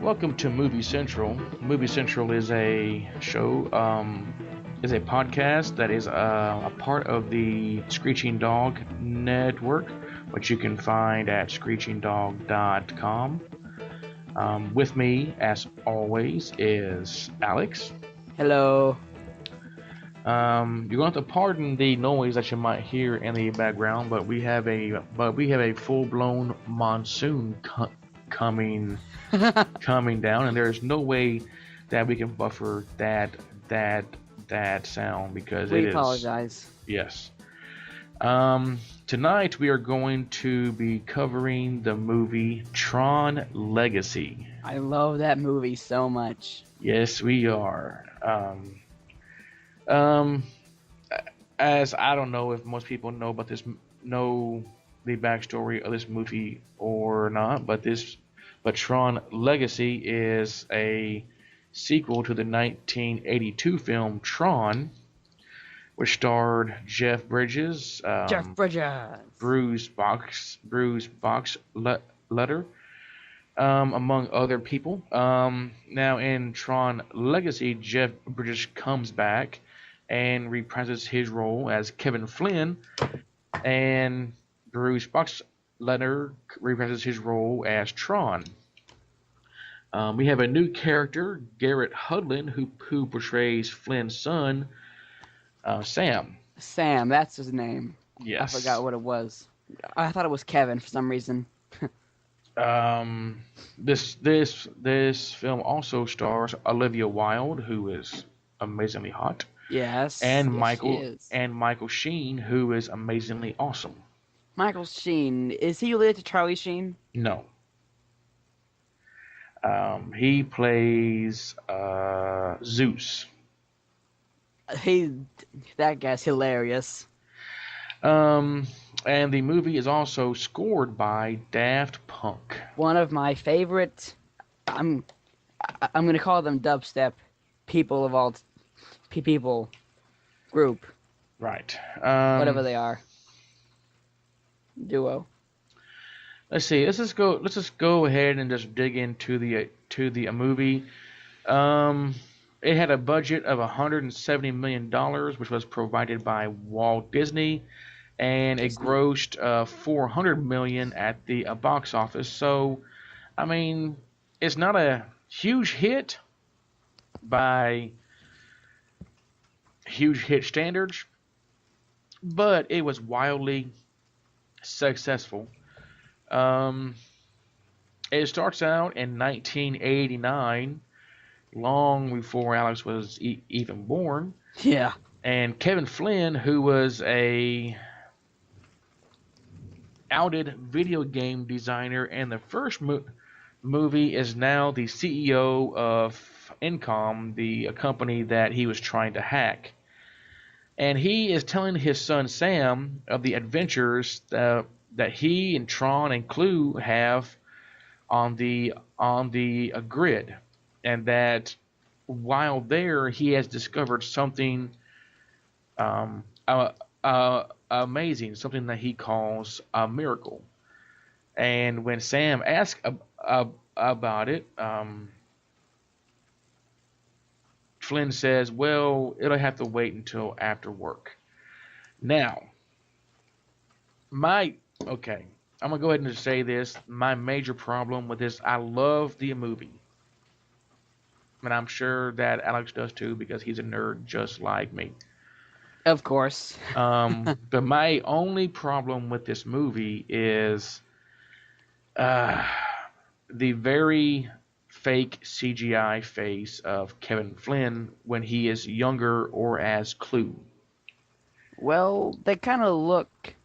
Welcome to Movie Central. Movie Central is a show, is a podcast that is a part of the Screeching Dog Network, which you can find at screechingdog.com. With me, as always, is Alex. Hello. You're going to have to pardon the noise that you might hear in the background, but we have a full-blown monsoon coming down, and there's no way that we can buffer that sound because we apologize. Yes. Tonight we are going to be covering the movie Tron Legacy. I love that movie so much. Yes, we are. As I don't know if most people know the backstory of this movie or not, but Tron Legacy is a sequel to the 1982 film Tron, which starred Jeff Bridges, Bruce Boxletter, among other people. Now in Tron Legacy, Jeff Bridges comes back and reprises his role as Kevin Flynn, and Bruce Boxletter reprises his role as Tron. We have a new character, Garrett Hudlin, who portrays Flynn's son, Sam. Sam, that's his name. Yes. I forgot what it was. I thought it was Kevin for some reason. This film also stars Olivia Wilde, who is amazingly hot. Yes. And yes, Michael Sheen, who is amazingly awesome. Michael Sheen, is he related to Charlie Sheen? No. He plays Zeus. That guy's hilarious. And the movie is also scored by Daft Punk. One of my favorite, I'm gonna call them dubstep people of all people group. Right. Whatever they are. Duo. Let's see. Let's just go ahead and just dig into the movie. It had a budget of $170 million, which was provided by Walt Disney, and it grossed $400 million at the box office. So, I mean, it's not a huge hit by huge hit standards, but it was wildly successful. It starts out in 1989, long before Alex was even born. Yeah. And Kevin Flynn, who was a outed video game designer in the first movie, is now the CEO of Incom, the company that he was trying to hack. And he is telling his son Sam of the adventures that he and Tron and Clue have on the grid, and that while there he has discovered something amazing, something that he calls a miracle. And when Sam asks about it, Flynn says, well, it'll have to wait until after work. Now, okay, I'm going to go ahead and just say this. My major problem with this, I love the movie. And I'm sure that Alex does too, because he's a nerd just like me. Of course. But my only problem with this movie is the very fake CGI face of Kevin Flynn when he is younger or as Clue? Well, they kind of look.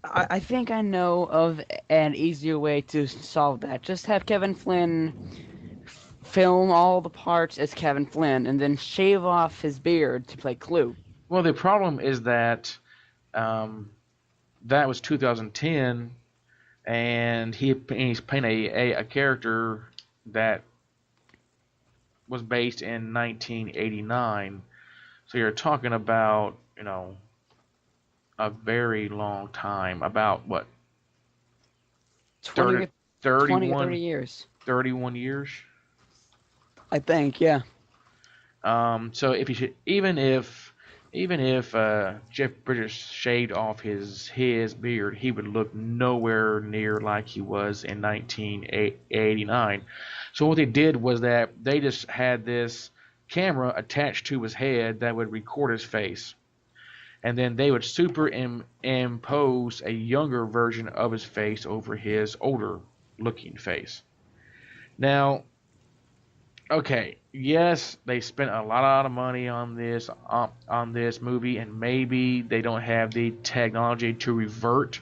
I think I know of an easier way to solve that. Just have Kevin Flynn film all the parts as Kevin Flynn and then shave off his beard to play Clue. Well, the problem is that um, that was 2010, and he's playing a character that was based in 1989. So you're talking about, a very long time. About what, 20 30, or 20 or 30 31, years. 31 years? I think, yeah. So if you should, even if Jeff Bridges shaved off his beard, he would look nowhere near like he was in 1989. So what they did was that they just had this camera attached to his head that would record his face, and then they would superimpose a younger version of his face over his older looking face. Now, okay, yes, they spent a lot of money on this movie, and maybe they don't have the technology to revert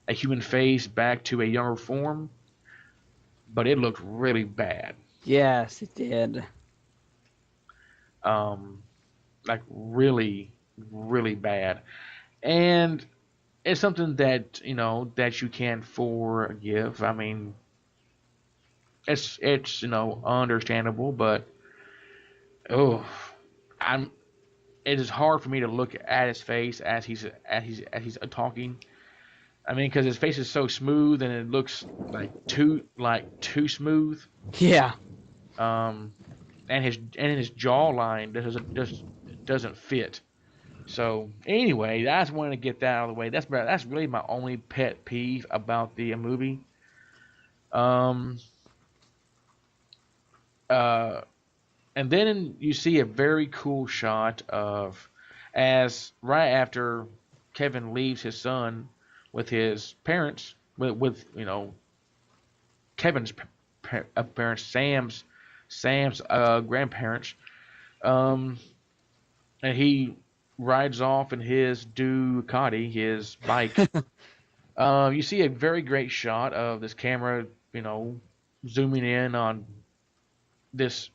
a human face back to a younger form, but it looked really bad. Yes, it did. Um, like really, really bad. And it's something that that you can't forgive. I mean, it's understandable, but oh, I'm it is hard for me to look at his face as he's talking. I mean, because his face is so smooth and it looks like too smooth. Yeah. Um, and his jawline doesn't fit. So anyway, I just wanted to get that out of the way. That's really my only pet peeve about the movie. Um, uh, and then you see a very cool shot of as right after Kevin leaves his son with his parents, with Kevin's parents, Sam's grandparents, um, and he rides off in his Ducati, his bike. You see a very great shot of this camera, zooming in on this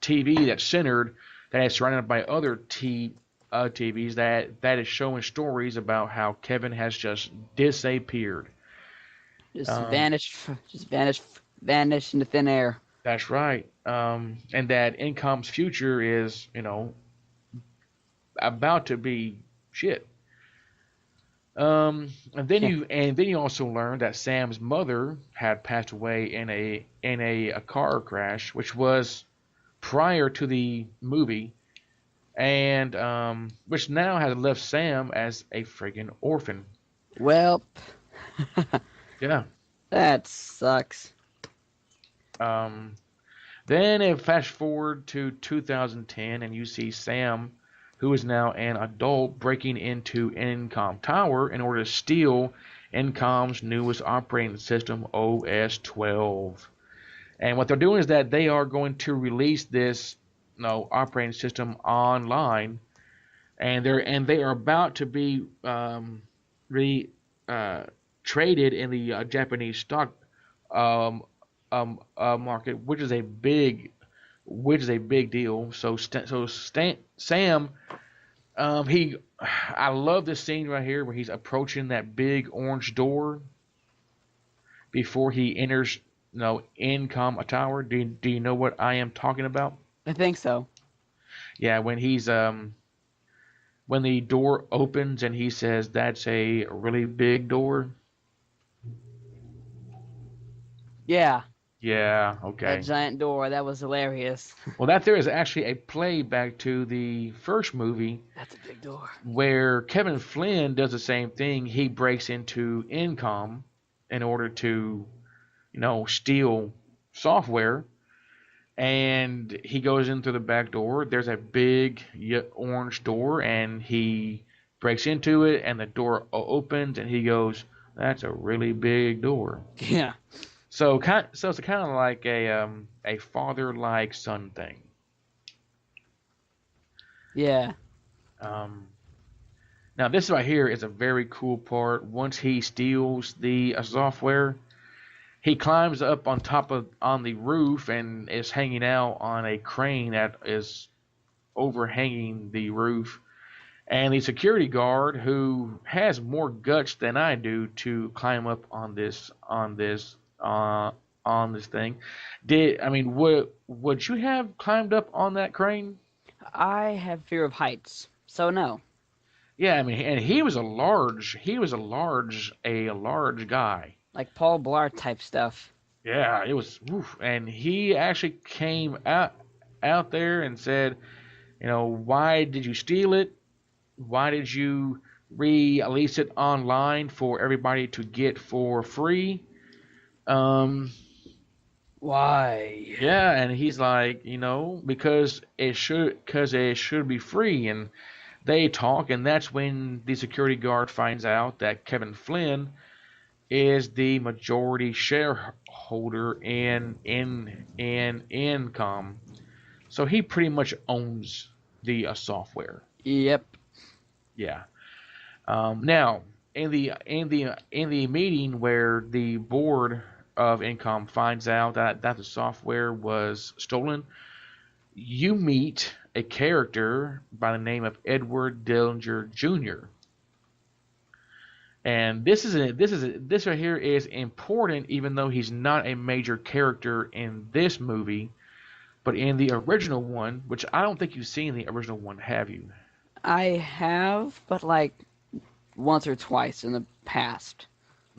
TV that's centered, that is surrounded by other TVs that is showing stories about how Kevin has just disappeared. Just Um, vanished, vanished into thin air. that's right. And that Incom's future is, about to be shit. And then you also learn that Sam's mother had passed away in a car crash, which was prior to the movie, and which now has left Sam as a friggin' orphan. Well, Yeah. that sucks. Um, then it fast forward to 2010, and you see Sam, who is now an adult, breaking into Incom Tower in order to steal Incom's newest operating system, OS 12. And what they're doing is that they are going to release this, operating system online, and they are about to be re traded in the Japanese stock um, market, which is a big deal. Sam, I love this scene right here where he's approaching that big orange door before he enters, Incom a tower. Do you know what I am talking about? I think so. Yeah, when the door opens and he says that's a really big door. Yeah, Yeah, that okay. giant door. That was hilarious. Well, that there is actually a playback to the first movie That's a big door. where Kevin Flynn does the same thing. He breaks into Incom in order to, steal software, and he goes in through the back door. There's a big orange door, and he breaks into it, and the door opens, and he goes, "That's a really big door." Yeah. So it's kind of like a father like son thing. Yeah. Um, Now this right here is a very cool part. Once he steals the software, he climbs up on top of on the roof and is hanging out on a crane that is overhanging the roof. And the security guard, who has more guts than I do to climb up on this thing, did I mean would you have climbed up on that crane? I have fear of heights, so no. Yeah, I mean, and he was a large guy. Like Paul Blart type stuff. Yeah, it was, oof. And he actually came out there and said, why did you steal it? Why did you release it online for everybody to get for free? Um, Why? yeah, and he's like, because it should be free, and they talk, and that's when the security guard finds out that Kevin Flynn is the majority shareholder in Income. So he pretty much owns the software. Yep. Yeah. Now, in the meeting where the board of Income finds out that the software was stolen, you meet a character by the name of Edward Dillinger Jr. And this right here is important, even though he's not a major character in this movie, but in the original one, which I don't think you've seen the original one, have you? I have, but like once or twice in the past.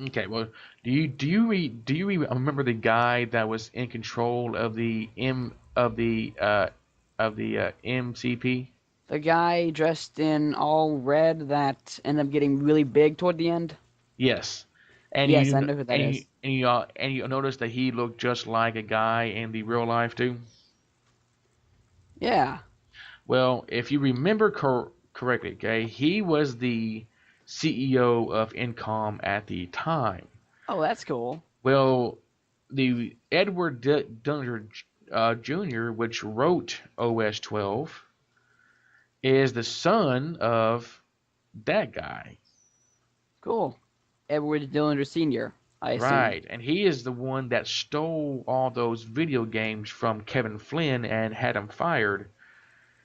Okay, well, do you remember the guy that was in control of the MCP? The guy dressed in all red that ended up getting really big toward the end. Yes, and Yes, I you know who that and you is. and you notice that he looked just like a guy in the real life too. Yeah. Well, if you remember correctly, okay, he was the CEO of Incom at the time. Oh, that's cool. Well, the Edward Dunner Jr., which wrote OS 12, is the son of that guy. Cool. Edward Dillinger Sr., I assume. Right, and he is the one that stole all those video games from Kevin Flynn and had him fired,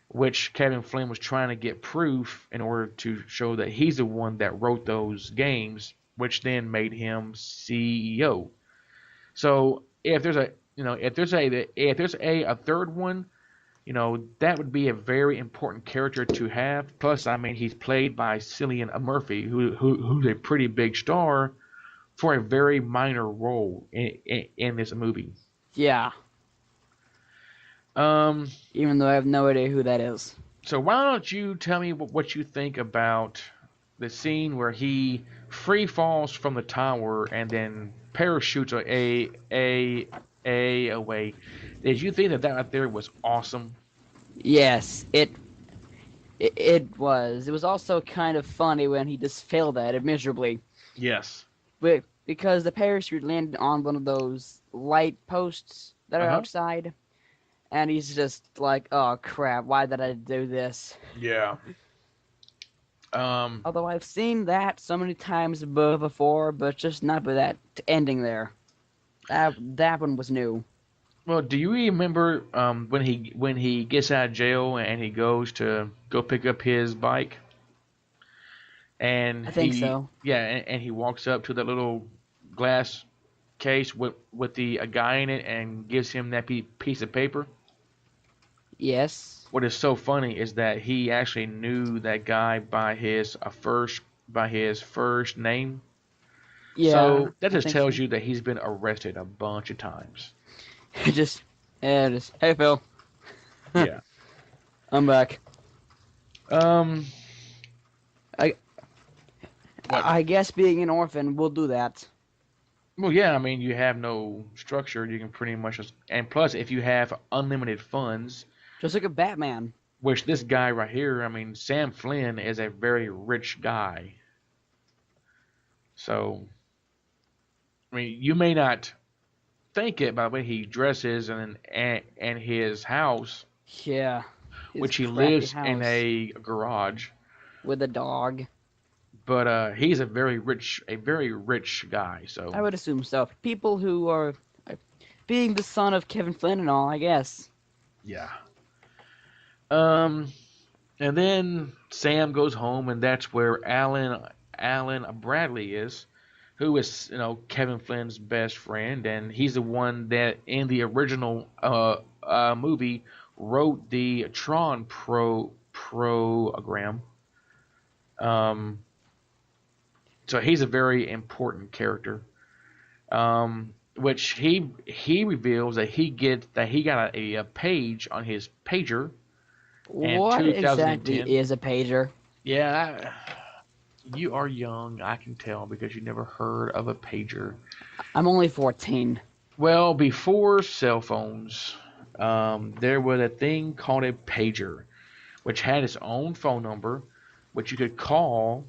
which Kevin Flynn was trying to get proof in order to show that he's the one that wrote those games, which then made him CEO. So if there's a third one, that would be a very important character to have. Plus, I mean, he's played by Cillian Murphy, who's a pretty big star for a very minor role in this movie. Yeah. Um, Even though I have no idea who that is. so why don't you tell me what you think about the scene where he free falls from the tower and then parachutes a away? Did you think that right there was awesome? Yes, it was. It was also kind of funny when he just failed at it miserably. Yes. But because the parachute landed on one of those light posts that Uh are huh. outside, and he's just like, "Oh crap! Why did I do this?" Yeah. Um. Although I've seen that so many times before, but just not with that ending there. That one was new. Well, do you remember when he gets out of jail and he goes to go pick up his bike and I think he so. yeah and he walks up to the little glass case with the a guy in it and gives him that piece of paper. Yes. What is so funny is that he actually knew that guy by his first name. Yeah, So that I just think tells so. you that he's been arrested a bunch of times. just, yeah, just, hey Phil, Yeah. I'm back. Um. I What? I guess being an orphan will do that. Well, yeah. I mean, you have no structure. You can pretty much and plus, if you have unlimited funds, Just like a Batman. which this guy right here, I mean, Sam Flynn is a very rich guy. So, I mean, you may not. think it by the way he dresses and his house, Yeah, his which he crappy lives in house a garage. with a dog. But he's a very rich guy. So I would assume so. People who are being the son of Kevin Flynn and all, I guess. yeah. Um, and then Sam goes home, and that's where Alan Bradley is, who is Kevin Flynn's best friend, and he's the one that in the original movie wrote the Tron program. Um, so he's a very important character. Which he reveals that he got a page on his pager in What exactly 2010. is a pager? Yeah, you are young, I can tell because you never heard of a pager. I'm only 14. Well, before cell phones, there was a thing called a pager, which had its own phone number, which you could call,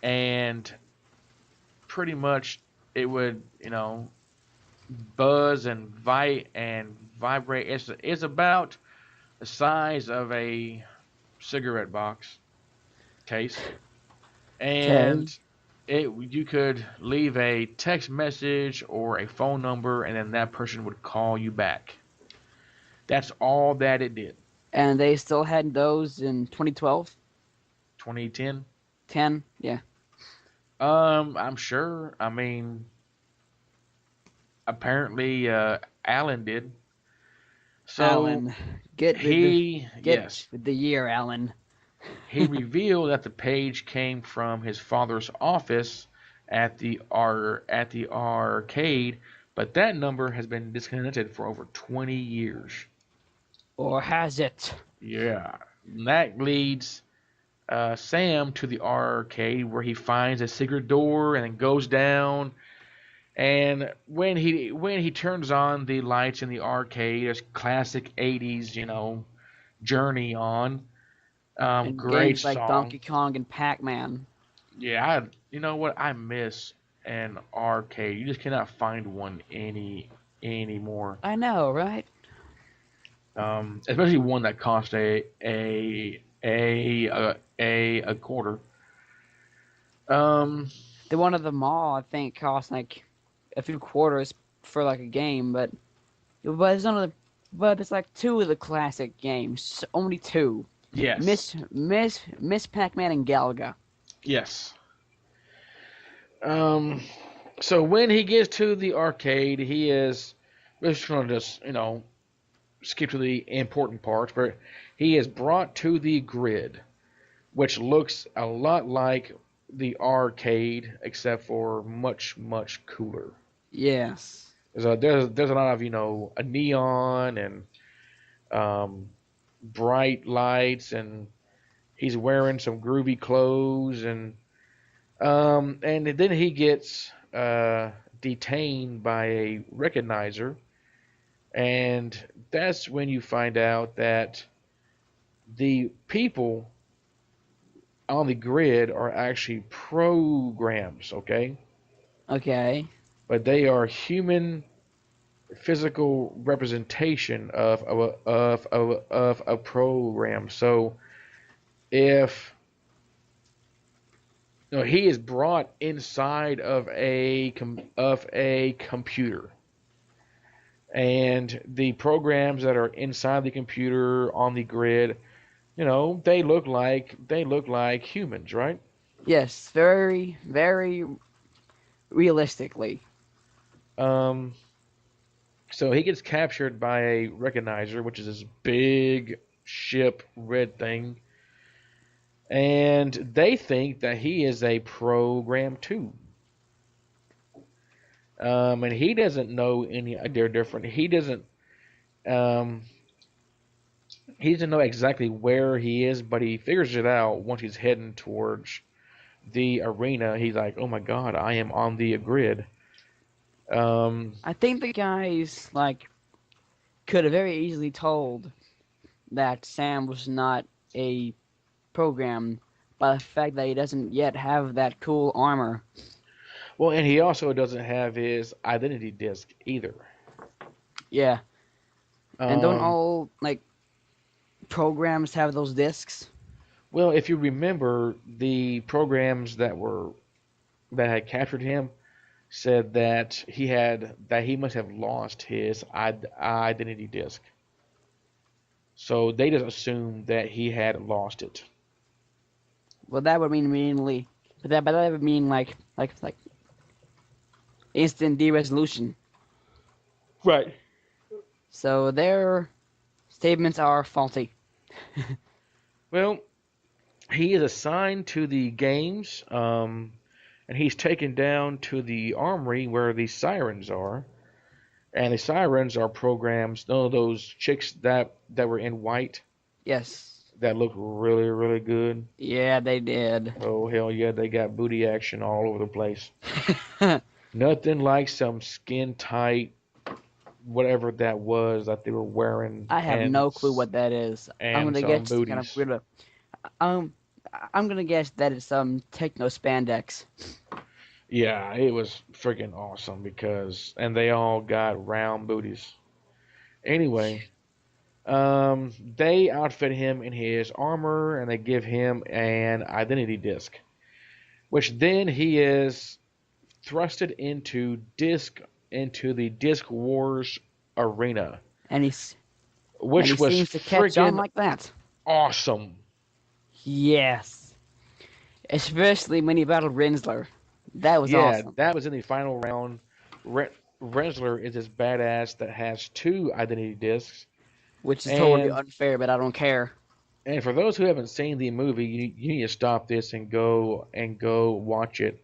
and pretty much it would, buzz and vibrate. It's about the size of a cigarette box case, Okay. and you could leave a text message or a phone number, and then that person would call you back. That's all that it did. And they still had those in 2012? 2010. 10? Yeah. I'm sure. I mean, apparently, Alan did. So Alan. Get with the yes, year, Alan. he revealed that the page came from his father's office at the arcade, but that number has been disconnected for over 20 years. Or has it? Yeah, and that leads Sam to the arcade where he finds a secret door and then goes down. And when he turns on the lights in the arcade, it's classic '80s, Journey on. And Great games like song. Donkey Kong and Pac-Man. Yeah, you know what? I miss an arcade. You just cannot find one anymore. I know, right? Especially one that cost a quarter. Um, The one at the mall, I think, cost like a few quarters for like a game, but it's like two of the classic games, only two. yes, Miss Pac-Man and Galaga. yes. Um, so when he gets to the arcade, he is. We're just gonna just skip to the important parts, but he is brought to the grid, which looks a lot like the arcade, except for much cooler. Yes. There's a lot of a neon and um, bright lights, and he's wearing some groovy clothes, and then he gets detained by a recognizer, and that's when you find out that the people on the grid are actually programs, okay? Okay. But they are human physical representation of a program. So if he is brought inside of a computer, and the programs that are inside the computer on the grid, they look like humans, right? Yes, very realistically. Um, so he gets captured by a recognizer, which is this big ship red thing, and they think that he is a program too. And he doesn't know any. They're different. Um, he doesn't know exactly where he is, but he figures it out once he's heading towards the arena. He's like, "Oh my God, I am on the grid." Um, I think the guys like could have very easily told that Sam was not a program by the fact that he doesn't yet have that cool armor. well, and he also doesn't have his identity disc either. Yeah, and don't Um, all like programs have those discs? well, if you remember, the programs that had captured him said that he must have lost his identity disk. So they just assumed that he had lost it. Well, that would mean mainly, but that would mean like instant de-resolution. Right. So their statements are faulty. Well, he is assigned to the games, and he's taken down to the armory where the sirens are. And the sirens are programs. None of those chicks that were in white Yes. that looked really really good. Yeah, they did. Oh hell yeah, they got booty action all over the place. Nothing like some skin tight whatever that was that they were wearing I have no clue what that is. I'm and gonna some guess kind of booties. weird. Um, I'm gonna guess that it's some techno spandex. Yeah, it was freaking awesome because and they all got round booties. Anyway, they outfit him in his armor and they give him an identity disc, which then he is thrusted into the Disc Wars arena, And he's and he which was seems to catch on friggin' like that. awesome. Yes, especially when he battled Rinsler. That was Yeah, awesome. that was in the final round. Rensler is this badass that has two identity discs, Which is totally and unfair, but I don't care. for those who haven't seen the movie, you need to stop this and go watch it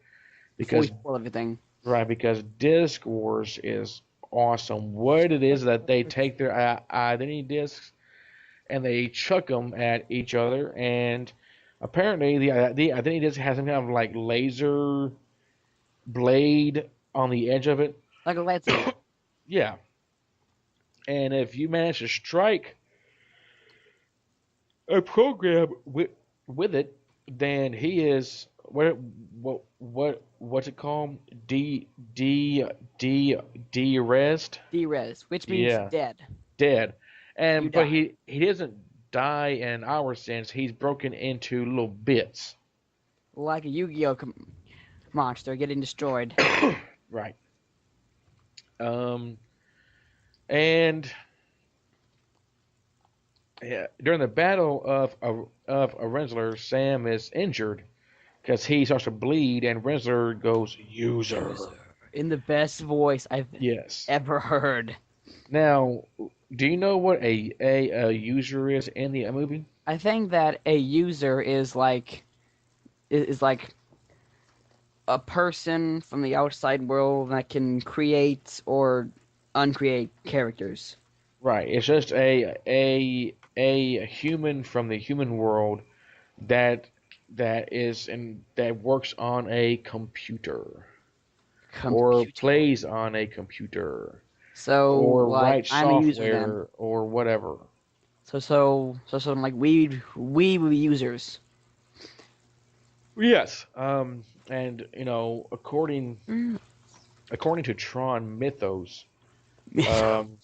Before we because spoil everything. right because Disc Wars is awesome. What it is that they take their identity discs and they chuck them at each other, and apparently the identity disc has some kind of like laser blade on the edge of it. Like a lightsaber. Yeah, and if you manage to strike a program with it, then he is what's it called? D rest. Derez, which means Yeah, dead. dead. You And but die. he doesn't die in our sense. He's broken into little bits. Like a Yu-Gi-Oh monster getting destroyed. Right. Um, and yeah, during the battle of Rensler, Sam is injured because he starts to bleed, and Rensler goes user. User. In the best voice I've Yes. ever heard. Now, do you know what a user is in the movie? I think that a user is like a person from the outside world that can create or uncreate characters. Right. It's just a human from the human world that that works on a computer or Computer. plays on a computer So or like writes I'm a user then. software or whatever. So like we users. Yes. And Mm. according to Tron mythos, um,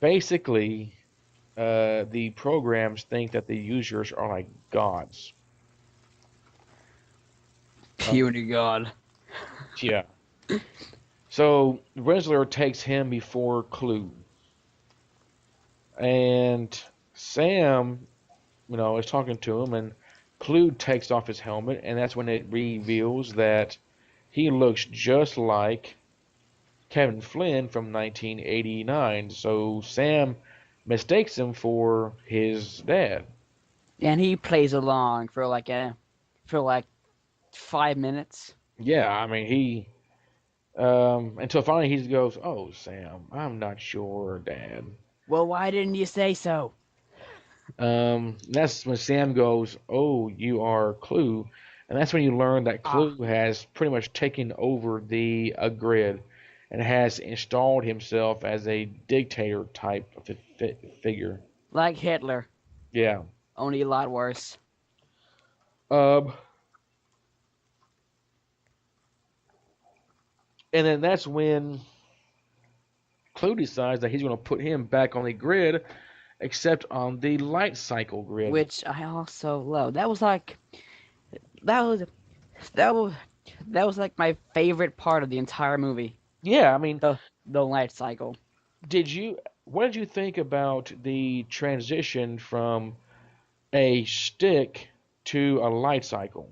basically, the programs think that the users are like gods. Uh, Puny God. yeah. So Rensler takes him before Clue, and Sam, is talking to him, and Clue takes off his helmet, and that's when it reveals that he looks just like Kevin Flynn from 1989. So Sam mistakes him for his dad. And he plays along for like 5 minutes. Yeah, I mean he until finally he goes, "Oh, Sam, I'm not sure, Dad." Well, why didn't you say so? That's when Sam goes, "Oh, you are Clue," and that's when you learn that Ah, Clue has pretty much taken over the grid and has installed himself as a dictator type of figure. like Hitler, Yeah. only a lot worse. Um, and then that's when Clue decides that he's going to put him back on the grid, except on the light cycle grid. which I also love. That was that was that was like my favorite part of the entire movie. Yeah, I mean, The light cycle. did you? What did you think about the transition from a stick to a light cycle?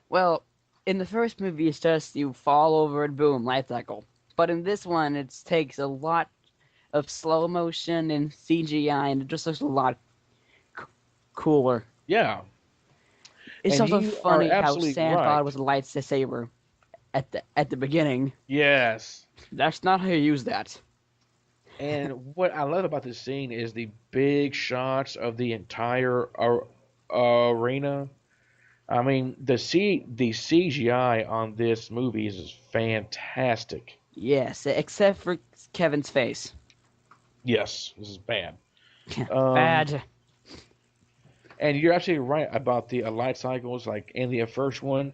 Well, in the first movie, it's just you fall over and boom, light cycle. But in this one, it takes a lot of slow motion and CGI, and it just looks a lot c- cooler. Yeah, It's and also you are funny how absolutely Sam thought it right. was a lightsaber at the beginning. Yes. That's not how you use that. And what I love about this scene is the big shots of the entire arena. I mean, the CGI on this movie is fantastic. Yes, except for Kevin's face. Yes, this is bad. Um, Bad. and you're absolutely right about the light cycles. Like in the first one,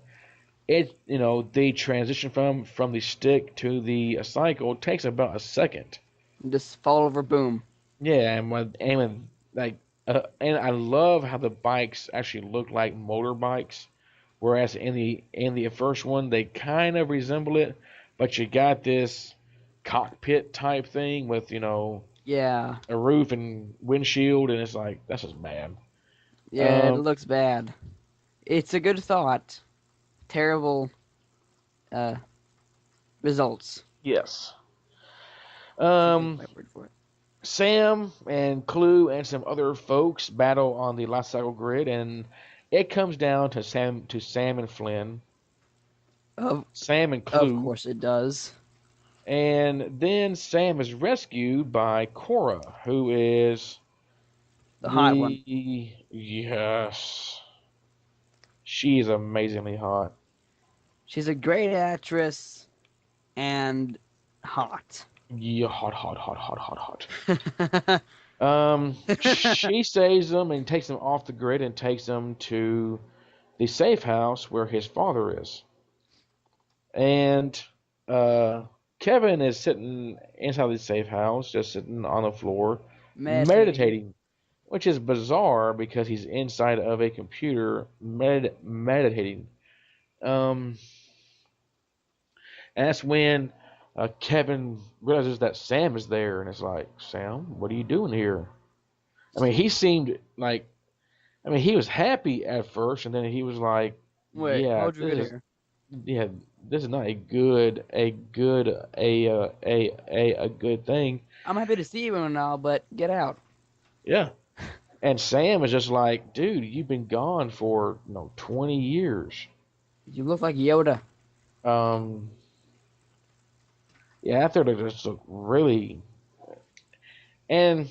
the transition from the stick to the cycle takes about a second. Just fall over, boom. Yeah, and I love how the bikes actually look like motorbikes, whereas in the first one they kind of resemble it, but you got this cockpit type thing with Yeah, a roof and windshield, and it's like that's just bad. yeah, it Um, looks bad. It's a good thought. Terrible uh, results. yes. Can't think of Um, my word for it. Sam and Clue and some other folks battle on the life cycle grid, and it comes down to Sam and Flynn, Of Sam and of Clue. course it does. And then Sam is rescued by Quora, who is The hot one. yes, she is amazingly hot. She's a great actress and hot. Yeah, hot, hot, hot, hot, hot, hot. She saves them and takes them off the grid and takes them to the safe house where his father is. And uh, Kevin is sitting inside the safe house, just sitting on the floor, Meditating. meditating, which is bizarre because he's inside of a computer meditating. Um, and that's when Kevin realizes that Sam is there, and it's like, Sam, what are you doing here? I mean, he seemed like, I mean, he was happy at first, and then he was like, Wait, yeah, how'd you get here? yeah, this is not a good thing. I'm happy to see you and all, but get out. Yeah. And Sam is just like, dude, you've been gone for 20 years. You look like Yoda. Um, yeah, I thought it just looked really, and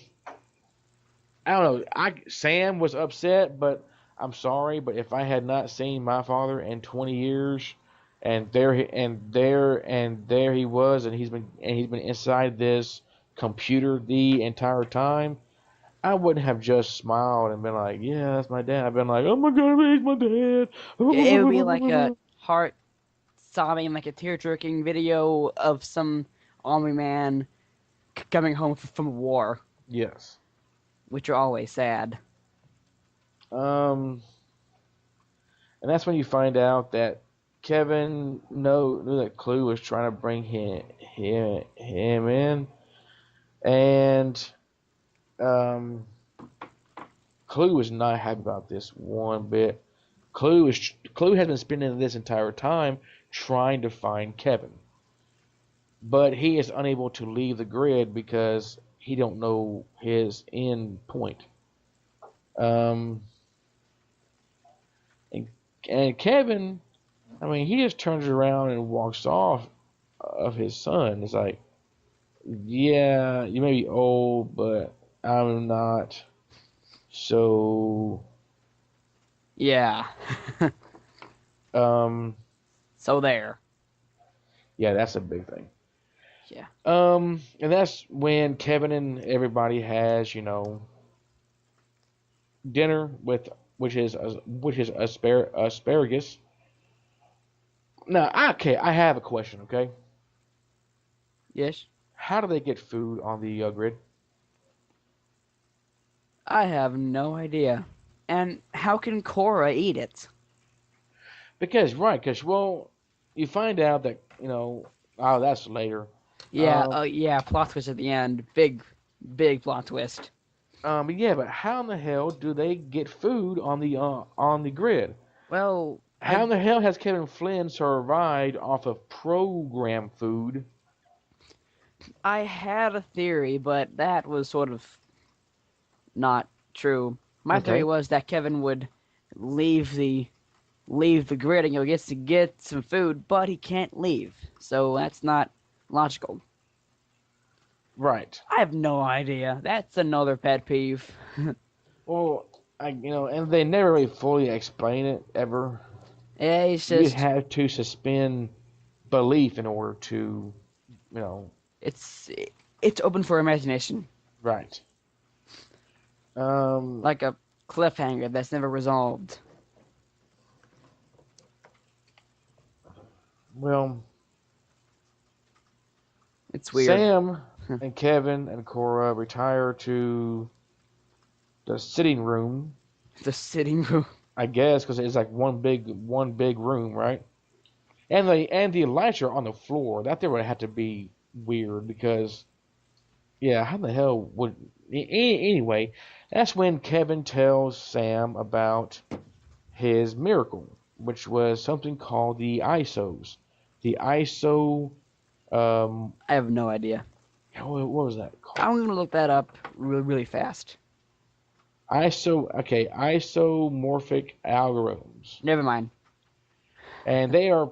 I don't know. Sam was upset, but I'm sorry, but if I had not seen my father in 20 years, and there he was, and he's been inside this computer the entire time, I wouldn't have just smiled and been like, yeah, that's my dad. I've been like, oh my god, he's my dad. It would be like a heart sobbing, like a tear-jerking video of some army man coming home from war, Yes. which are always sad. Um, and that's when you find out that Kevin knew that Clue was trying to bring him in, and um, Clue was not happy about this one bit. Clue has been spending this entire time trying to find Kevin, but he is unable to leave the grid because he don't know his end point. Um, and, and Kevin, I mean, he just turns around and walks off of his son. It's like, yeah, you may be old, but I'm not. So, Yeah. um, So there. yeah, that's a big thing. Yeah. And that's when Kevin and everybody has, dinner with which is asparagus. Now, okay, I have a question. Okay, Yes. How do they get food on the grid? I have no idea. And how can Cora eat it? Because well, you find out that oh, that's later. Yeah, Um, yeah, plot twist at the end. Big, big plot twist. but yeah, but how in the hell do they get food on the grid? Well, How in the hell has Kevin Flynn survived off of program food? I had a theory, but that was sort of not true. My theory Okay, was that Kevin would leave the leave the grid and he gets to get some food, but he can't leave. So that's not logical. right. I have no idea. That's another pet peeve. Well, and they never really fully explain it ever. Yeah, it's You just have to suspend belief in order to, you know, it's it's open for imagination, right. Um, like a cliffhanger that's never resolved. well, It's weird. Sam and Kevin and Cora retire to the sitting room, The sitting room. I guess, because it's like one big room, right? And the lights are on the floor. That there would have to be weird because yeah, how the hell would anyway? That's when Kevin tells Sam about his miracle, which was something called the ISOs. The ISO, I have no idea. what was that called? I'm gonna look that up really, really fast. Okay, isomorphic algorithms, Never mind. and they are,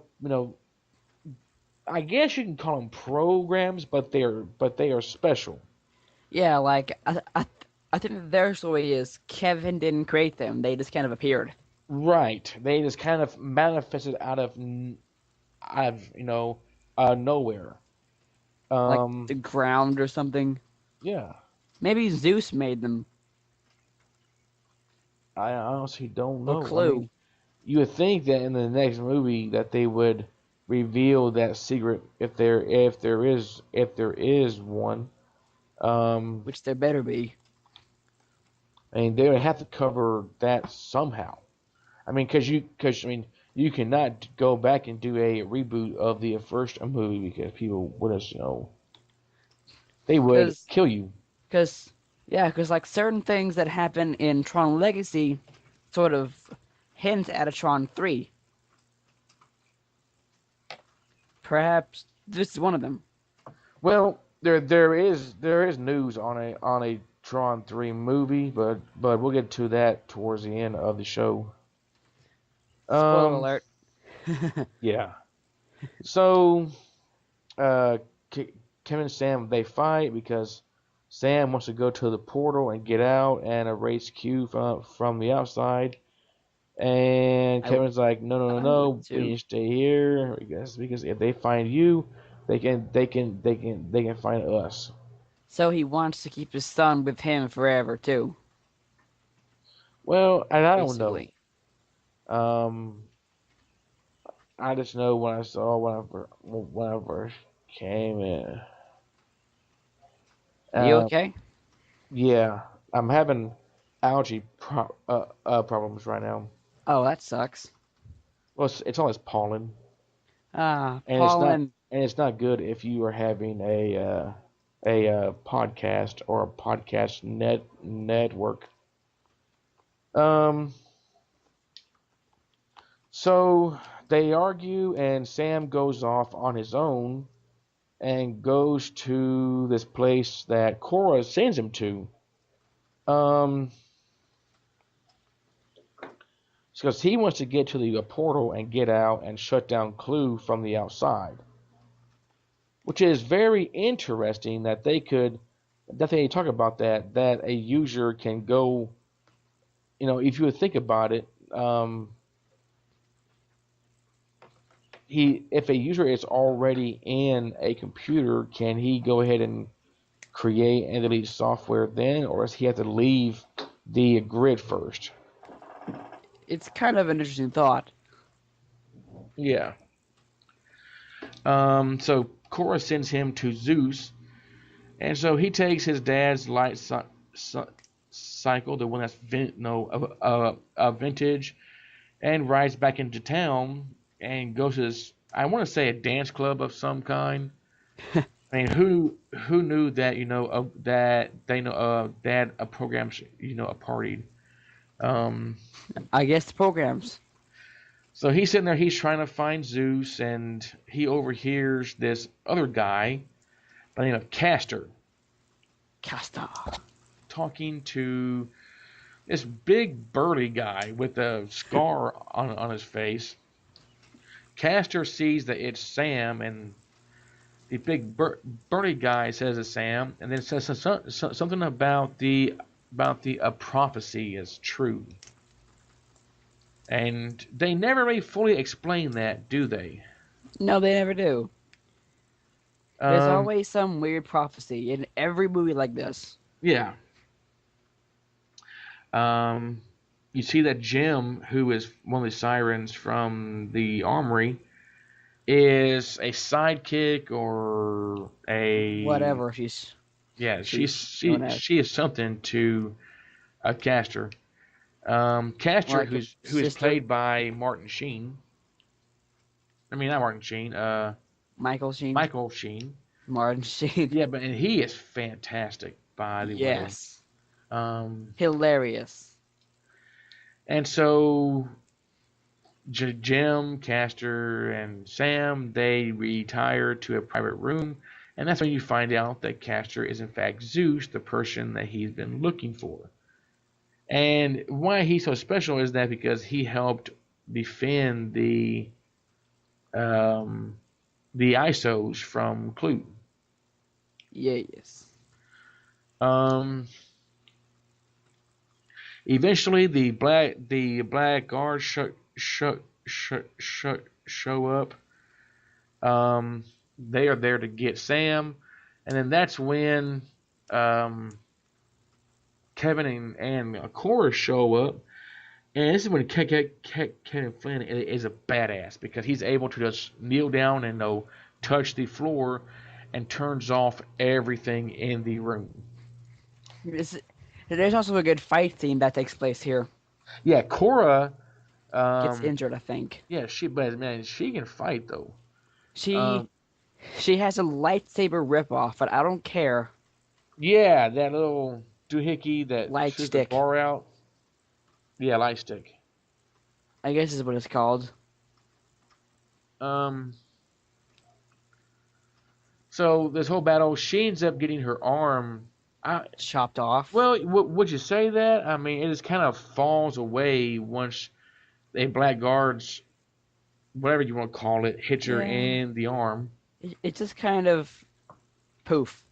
I guess you can call them programs, but they are special. Yeah, like I think their story is Kevin didn't create them; they just kind of appeared, Right. They just kind of manifested out of nowhere. like Um, the ground or something. yeah. Maybe Zeus made them. I honestly don't Or know. I Clue, mean, you would think that in the next movie that they would reveal that secret if there is one. Um, which there better be. I mean, they would have to cover that somehow. I mean, you cannot go back and do a reboot of the first movie because people would have, they would Cause, kill you. cause, yeah, cause like certain things that happen in Tron Legacy, sort of hint at a Tron 3. Perhaps this is one of them. Well, there is news on a Tron 3 movie, but we'll get to that towards the end of the show. Spoiler Um, alert. yeah. So, uh, Kim and Sam they fight because Sam wants to go to the portal and get out and erase Q from the outside, and I, w- Kevin's like, no, no, no, I would no, we too. need to stay here because if they find you, they can find us. So he wants to keep his son with him forever too, Well, and I don't know. basically. Um, I just know when I saw when I first came in. You Uh, okay? yeah, I'm having problems right now. Oh, that sucks. Well, it's always pollen, Ah, and it's not pollen. and it's not good if you are having a podcast or a podcast network. Um, so they argue, and Sam goes off on his own and goes to this place that Cora sends him to. Um, because he wants to get to the portal and get out and shut down Clue from the outside, which is very interesting that they talk about that a user can go. If you would think about it, if a user is already in a computer, can he go ahead and create and delete software then, or does he have to leave the grid first? It's kind of an interesting thought. Yeah. So Cora sends him to Zeus, And so he takes his dad's cycle, the one that's a vintage, and rides back into town and goes to this, I want to say, a dance club of some kind. I mean, who knew that that they know that a program a party. Um, I guess the programs. so he's sitting there, he's trying to find Zeus, and he overhears this other guy by the name of Castor Casta. talking to this big burly guy with a scar on his face. Castor sees that it's Sam, and the big burly guy says it's Sam, and then says something about the prophecy is true. And they never really fully explain that, do they? No, they never do. There's Um, always some weird prophecy in every movie like this. yeah. Um, you see that Jim, who is one of the sirens from the armory, is a sidekick or a Whatever she's yeah. she's known as. She is something to Castor. Castor, Like a who is sister, played by Martin Sheen. I mean, not Martin Sheen. Michael Sheen, Michael Sheen. Martin Sheen. Yeah, and he is fantastic, by the way. Yes. Um, Hilarious. and so Jim, Castor, and Sam, they retire to a private room, and that's when you find out that Castor is in fact Zeus, the person that he's been looking for. And why he's so special is that because he helped defend um, the ISOs from Clue. Yes. Um, eventually, the black guards show up. They are there to get Sam, and then that's when um, Kevin and Quora show up. And this is when Kevin Flynn is a badass because he's able to just kneel down and touch the floor and turns off everything in the room. There's also a good fight scene that takes place here. Yeah, Cora. Gets Um, injured, I think. yeah, but man, she can fight though. She Um, she has a lightsaber ripoff, but I don't care. yeah, that little doohickey that Light shoots the stick, bar out. Yeah, light stick. I guess is what it's called. Um, so this whole battle, she ends up getting her arm. Chopped off. Well, would you say that? I mean, it just kind of falls away once a black guards, whatever you want to call it, hits her Yeah. in the arm. It just kind of poof.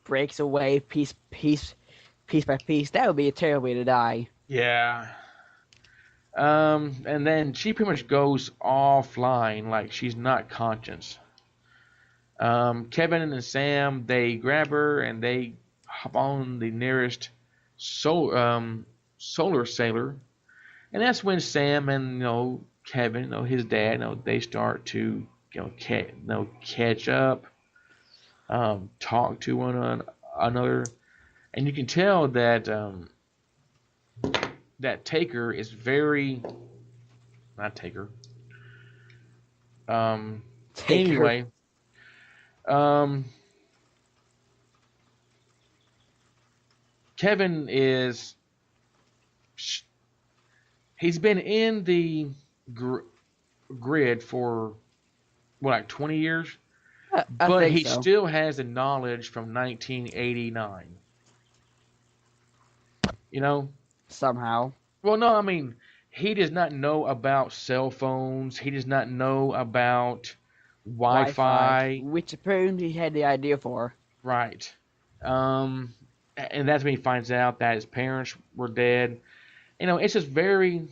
Breaks away piece by piece. That would be a terrible way to die. Yeah. And then she pretty much goes offline, like she's not conscious. Kevin and Sam, they grab her and they hop on the nearest solar sailor, and that's when Sam and Kevin, his dad, they start to catch up, talk to one another, and you can tell that that Taker is very not Taker. Take her. Anyway, um, Kevin is he's been in the grid for what, like 20 years, I but think he so. still has the knowledge from 1989. You know? Somehow. Well, no, I mean, he does not know about cell phones. He does not know about Wi-Fi, Wi-Fi. which apparently he had the idea for. Right. Um, and that's when he finds out that his parents were dead. It's just very.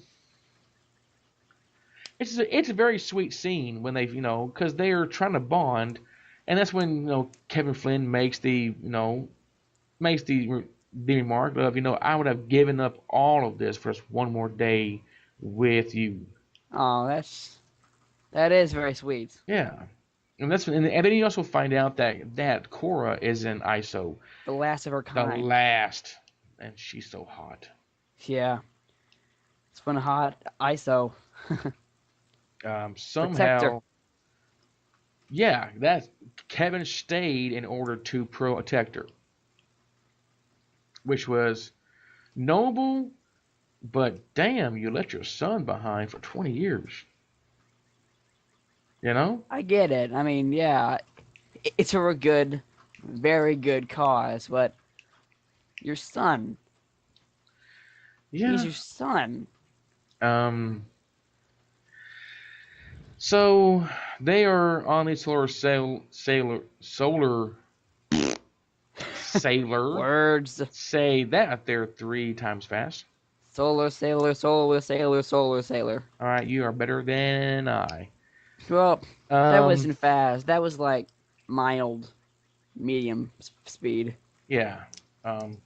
It's a very sweet scene when they, because they are trying to bond, and that's when Kevin Flynn makes the remark of, I would have given up all of this for just one more day with you. Oh, that is very sweet. Yeah. and then you also find out that Quora is an ISO, The last of her the kind. last, and she's so hot. Yeah. It's been hot. ISO. Protector. Somehow, yeah, that Kevin stayed in order to protect her, which was noble, but damn, you let your son behind for 20 years. You know? I get it. I mean, yeah, it's for a good, very good cause, but your son. He's Yeah. your son. Um. So they are on the solar sailor. Words. Say that there 3 times fast. Solar sailor, solar sailor, solar sailor. All right, you are better than I. Well, that Um. wasn't fast. That was like mild, medium speed. Yeah.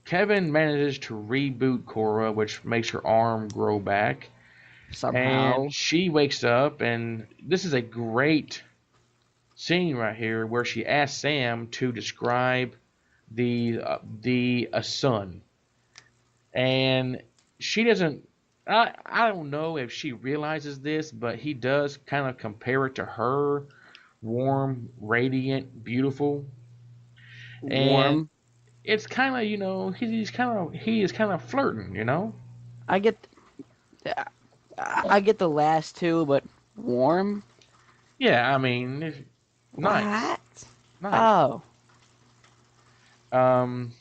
Kevin manages to reboot Cora, which makes her arm grow back. And Somehow. she wakes up, and this is a great scene right here where she asks Sam to describe the sun, and she doesn't. I don't know if she realizes this, but he does kind of compare it to her, warm, radiant, beautiful, and Warm. it's kind of he is kind of flirting, you know. I get, I get the last two, but warm. Yeah, I mean, nice, What? nice. Oh, Um,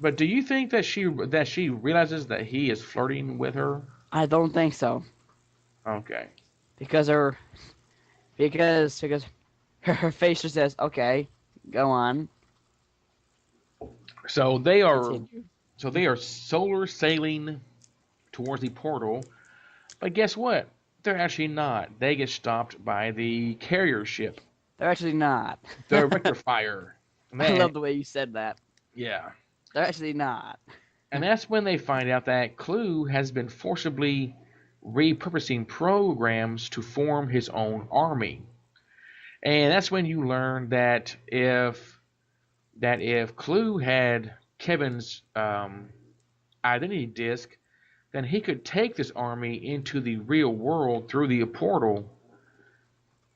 but do you think that she realizes that he is flirting with her? I don't think so. Okay. Because her, because her face just says, "Okay, go on, So they are continue." so they are solar sailing towards the portal, but guess what? They're actually not. They get stopped by the carrier ship, They're actually not. the rectifier. And I that, love the way you said that. yeah. They're actually not. And that's when they find out that Clue has been forcibly repurposing programs to form his own army. And that's when you learn that if Clue had Kevin's identity disk, then he could take this army into the real world through the portal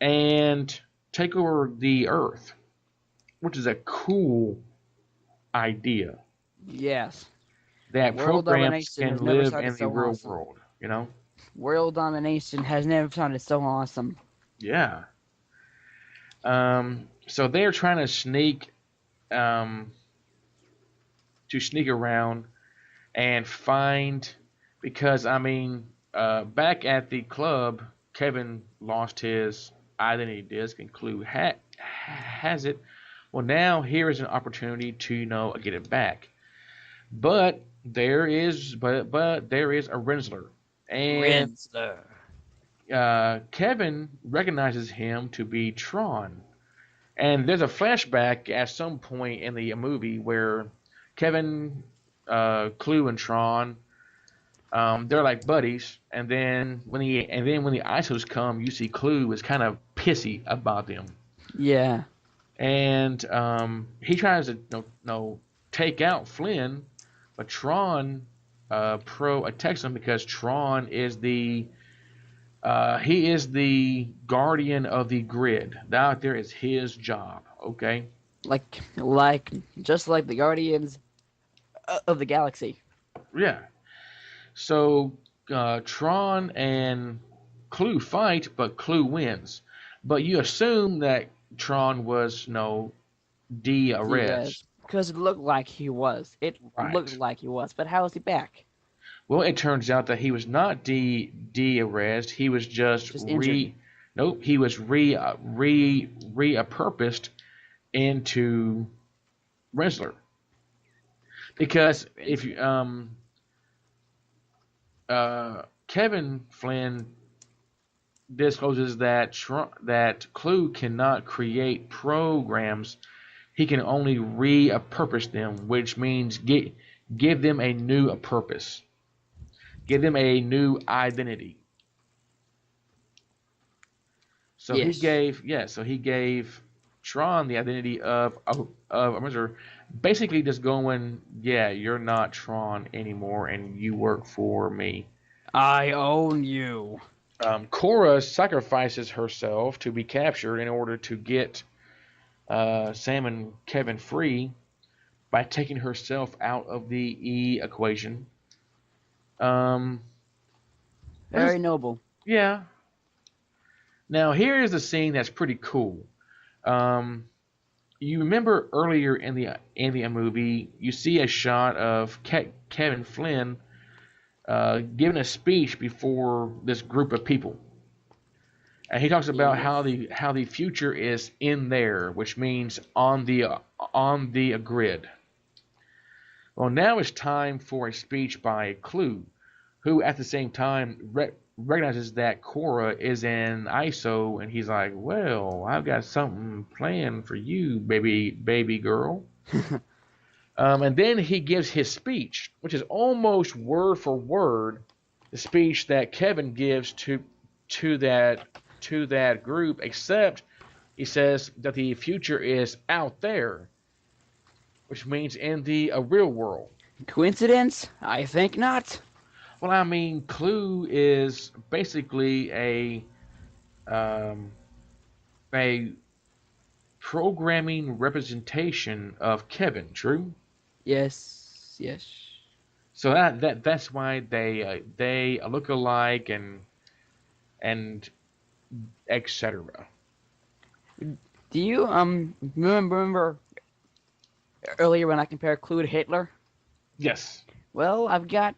and take over the Earth, which is a cool idea. Yes. That World programs domination can has never live sounded in the so real awesome. world, you know? World domination has never sounded so awesome. Yeah. So they're trying um, to sneak around and find, because I mean, back at the club, Kevin lost his identity disk, and Clue has it. Well, now here is an opportunity to get it back. But there is a Rinsler, and Rinsler. Kevin recognizes him to be Tron. And there's a flashback at some point in the movie where Kevin, Clue, and Tron, they're like buddies. And then when the ISOs come, you see Clue is kind of pissy about them, Yeah. and he tries to take out Flynn, but Tron pro attacks him because Tron is the guardian of the grid. That out there is his job. Okay. Like, just like the Guardians of the Galaxy. Yeah. So Tron and Clue fight, but Clue wins. But you assume that Tron was D-Res. de-arrest. Because it looked like he was. It looked Right. like he was. But how is he back? Well, it turns out that he was not de-arrest. He was just Just injured. Nope. He was repurposed into Rinsler. Because if you Kevin Flynn discloses that Clue cannot create programs. He can only repurpose them, which means give them a new purpose, give them a new identity. So he Yes. gave, yeah, so he gave Tron the identity of a messenger, basically just going, yeah, you're not Tron anymore, and you work for me. I own you. Quora sacrifices herself to be captured in order to get Sam and Kevin free by taking herself out of the E equation. Um, which is, Very noble. yeah. Now here is the scene that's pretty cool. Um, you remember earlier in the movie, you see a shot of Kevin Flynn giving a speech before this group of people, and he talks about Yes. how the future is in there, which means on the grid. Well, now it's time for a speech by Clue, who at the same time recognizes that Cora is in ISO, and he's like, "Well, I've got something planned for you, baby girl." And then he gives his speech, which is almost word for word the speech that Kevin gives to that to that group, except he says that the future is out there, which means in the real world. Coincidence? I think not. Well, I mean, Clue is basically um, a programming representation of Kevin. True. Yes. Yes. So that's why they look alike and etc. Do you remember earlier when I compared Clue to Hitler? Yes. Well, I've got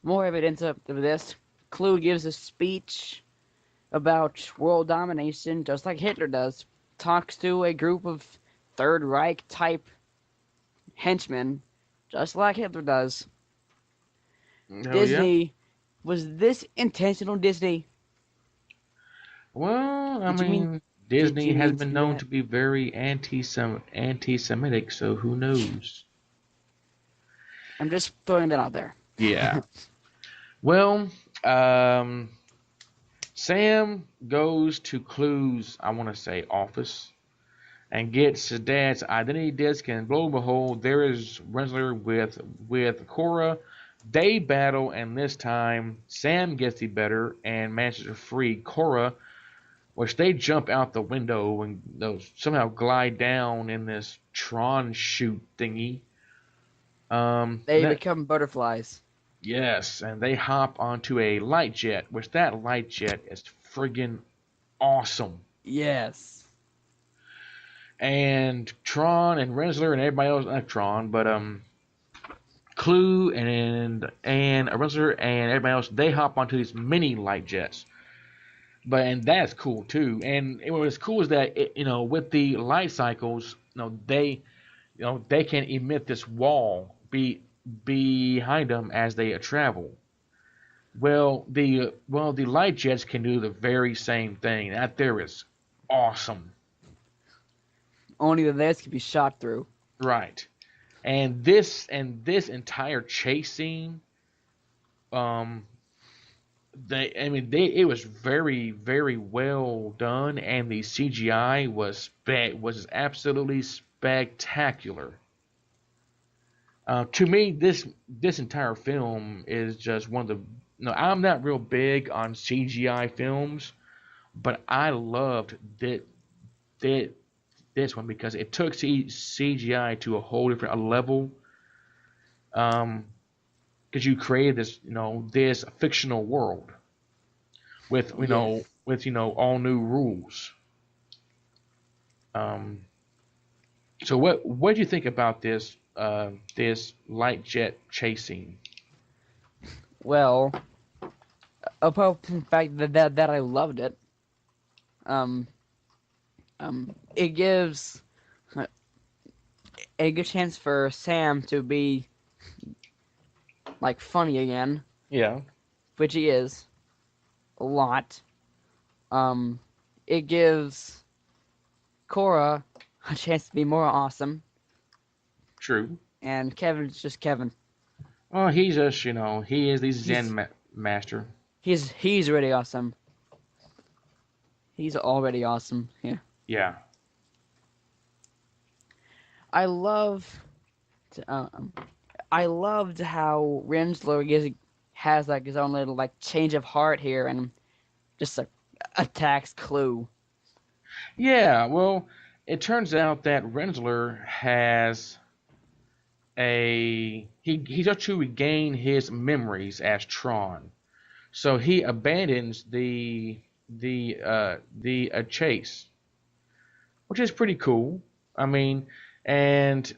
more evidence of this. Clue gives a speech about world domination, just like Hitler does. Talks to a group of Third Reich type henchmen, just like Hitler does. Oh yeah. Disney, was this intentional, Disney? Well, I Did you mean mean, did Disney you has mean to been do known that? to be very anti-Semitic, so who knows? I'm just throwing that out there. Yeah. Well, um, Sam goes to Clue's, I want to say, office and gets his dad's identity disc, and lo and behold, there is Rensler with Cora. They battle, and this time Sam gets the better and manages to free Cora, which they jump out the window and those somehow glide down in this Tron chute thingy. They That become butterflies. yes, and they hop onto a light jet, which that light jet is friggin' awesome. Yes. And Tron and Rensler and everybody else, not Tron, but Clue and Rensler and everybody else, they hop onto these mini light jets. But and that's cool too. And what's cool is that with the light cycles, they can emit this wall behind them as they travel. The light jets can do the very same thing. That there is awesome, Only the legs can be shot through. right? And this entire chase scene, um, it was very well done, and the CGI was absolutely spectacular. To me, this entire film is just one of the. No, I'm not real big on CGI films, but I loved that this one because it took CGI to a whole different level. Um, because you created this fictional world with Yes. all new rules. Um, so what do you think about this light jet chasing? Well, apart from the fact that I loved it, um, it gives a good chance for Sam to be like funny again, Yeah, which he is a lot. Um, it gives Cora a chance to be more awesome, true. and Kevin's just Kevin. Oh, he's just he is the He's Zen master. he's really awesome. He's already awesome. Yeah. Yeah. I love. Um, I loved how has like his own little like change of heart here and just attacks Clue. Yeah, well, it turns out that Rensler has he's trying to regain his memories as Tron. So he abandons the chase, which is pretty cool. I mean, and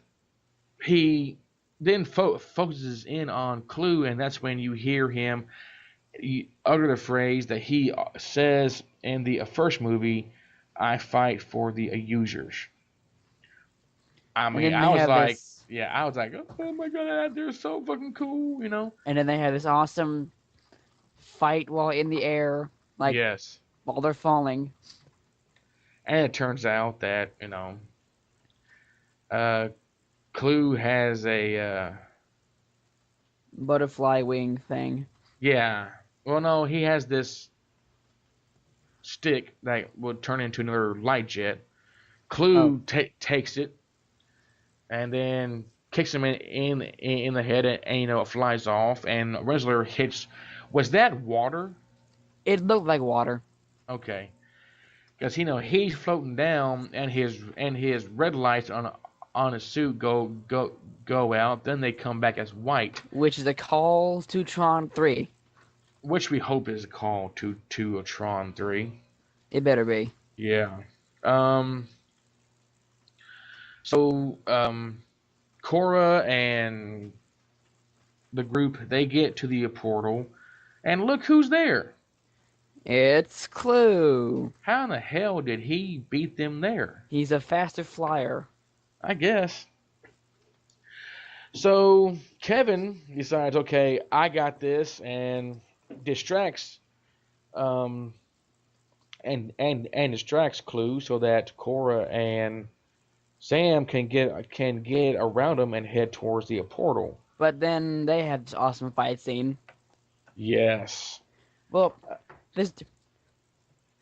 he then focuses in on Clue, and that's when you hear him utter the phrase that he says in the first movie, "I fight for the users." I And mean, then they I was have like, this, yeah, I was like, oh my god, they're so fucking cool, you know? and then they have this awesome fight while in the air, like Yes. while they're falling. And it turns out that uh, Clue has Butterfly wing thing. yeah. Well, no, he has this stick that will turn into another light jet. Oh, Clue takes it and then kicks him in the head, and it flies off. And Rensler hits. Was that water? it looked like water. Okay, because he's floating down, and his red lights on his suit go out. Then they come back as white, Which is a call to Tron 3. which we hope is a call to a Tron 3. It better be. Yeah. Um. So Quora and the group, they get to the portal, and look who's there. It's Clue. How in the hell did he beat them there? He's a faster flyer. I guess. So Kevin decides, okay, I got this, and distracts um and distracts Clue so that Cora and Sam can get around him and head towards the portal. But then they have this awesome fight scene. Yes. Well, there's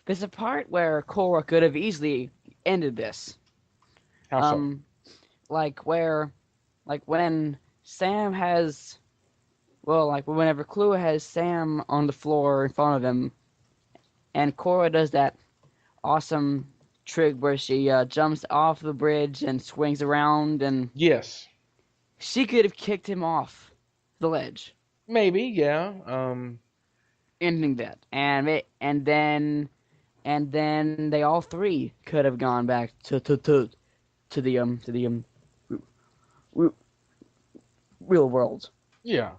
there's a part where Cora could have easily ended this. How so? Um, like where, like when Sam has, well, like whenever Clue has Sam on the floor in front of him, and Cora does that awesome trick where she jumps off the bridge and swings around, and Yes. she could have kicked him off the ledge, Maybe, yeah. ending that, and then they all three could have gone back to the r- real world. Yeah.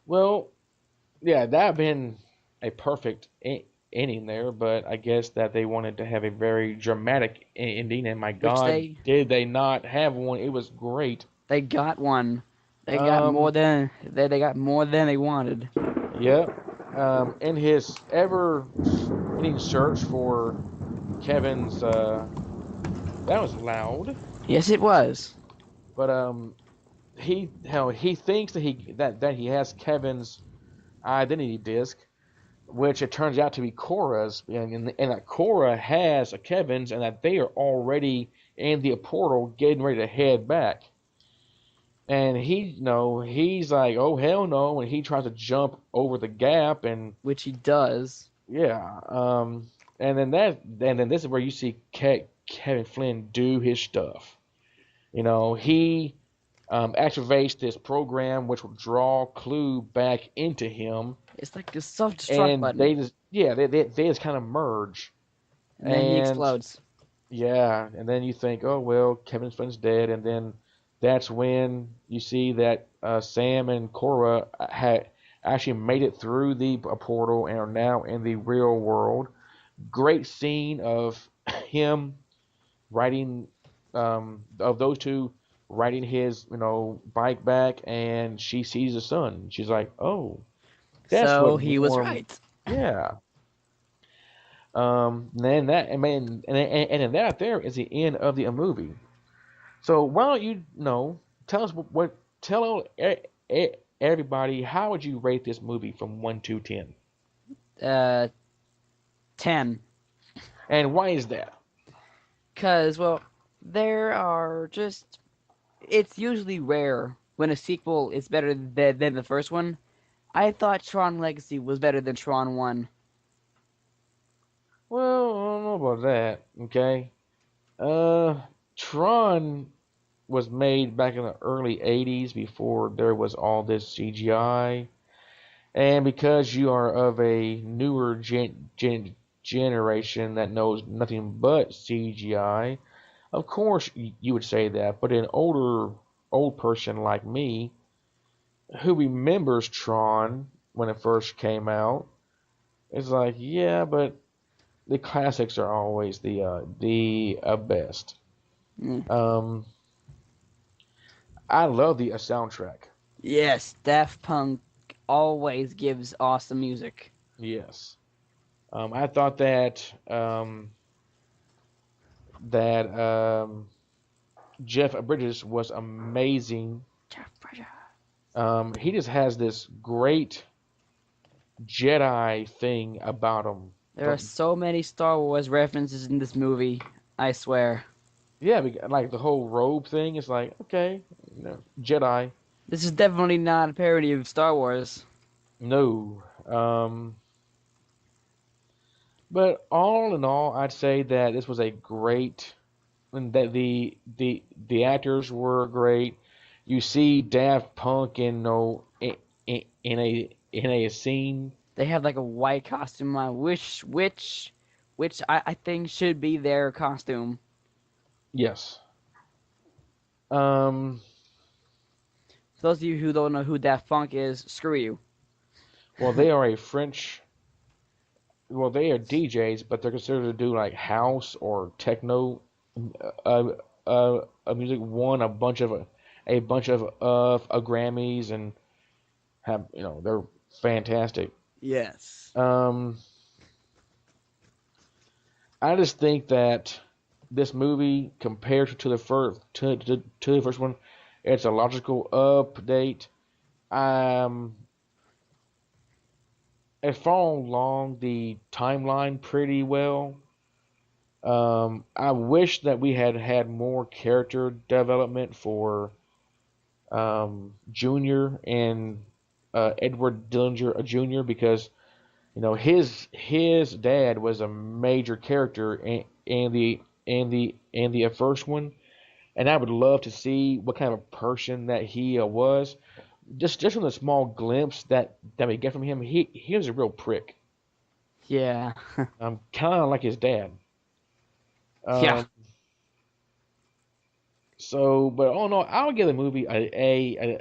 Well, yeah, that have been a perfect ending there, but I guess that they wanted to have a very dramatic ending, and my Which God, did they not have one? It was great. they got one. They got Um, more than they got more than they wanted. yep. In his ever-ending search for Kevin's, that was loud, Yes, it was. but he thinks that he has Kevin's identity disc, which it turns out to be Cora's, and that Cora has a Kevin's, and that they are already in the portal getting ready to head back. And he's like, oh hell no, and he tries to jump over the gap, and Which he does. yeah, and then this is where you see Kevin Flynn do his stuff. He activates this program which will draw Clue back into him, It's like a self-destruct and button, they just kind of merge. and then he And explodes. yeah, and then you think, oh well, Kevin Flynn's dead, and then that's when you see that Sam and Cora had actually made it through the portal and are now in the real world. Great scene of him riding, of those two riding his bike back, and she sees the sun. She's like, oh, that's So what he was warm. right. Yeah. And that and man, and that there is the end of the movie. So why don't you tell us what tell everybody, how would you rate this movie from 1 to 10? Uh, 10. And why is that? Because, well, there are just. It's usually rare when a sequel is better than the first one. I thought Tron Legacy was better than Tron 1. Well, I don't know about that. Okay. Uh, Tron was made back in the early 80s before there was all this CGI. And because you are of a newer generation that knows nothing but CGI, of course you would say that. But an old person like me who remembers Tron when it first came out is like, yeah, but the classics are always the best. Mm. Um, I love the soundtrack. Yes, Daft Punk always gives awesome music. Yes. I thought that Jeff Bridges was amazing. He just has this great Jedi thing about him. There are so many Star Wars references in this movie, I swear. Yeah, like the whole robe thing is like, okay, Jedi. This is definitely not a parody of Star Wars. No. But all in all, I'd say that this was a great, and that the actors were great. You see Daft Punk in no in a scene. They have like a white costume on, which I think should be their costume. Yes. Um. For those of you who don't know who Daft Punk is, screw you. Well, they are a French. Well, they are DJs, but they're considered to do like house or techno uh, music. Won a bunch of Grammys and have they're fantastic. Yes. Um, I just think that this movie compared to the to the first one, it's a logical update. Um, it followed along the timeline pretty well. I wish that we had had more character development for Junior and Edward Dillinger Jr. because his dad was a major character in the first one, and I would love to see what kind of person that he was. Just from the small glimpse that we get from him, he was a real prick. Yeah. Kind of like his dad. Yeah. Um, so, but oh no, I'll give the movie a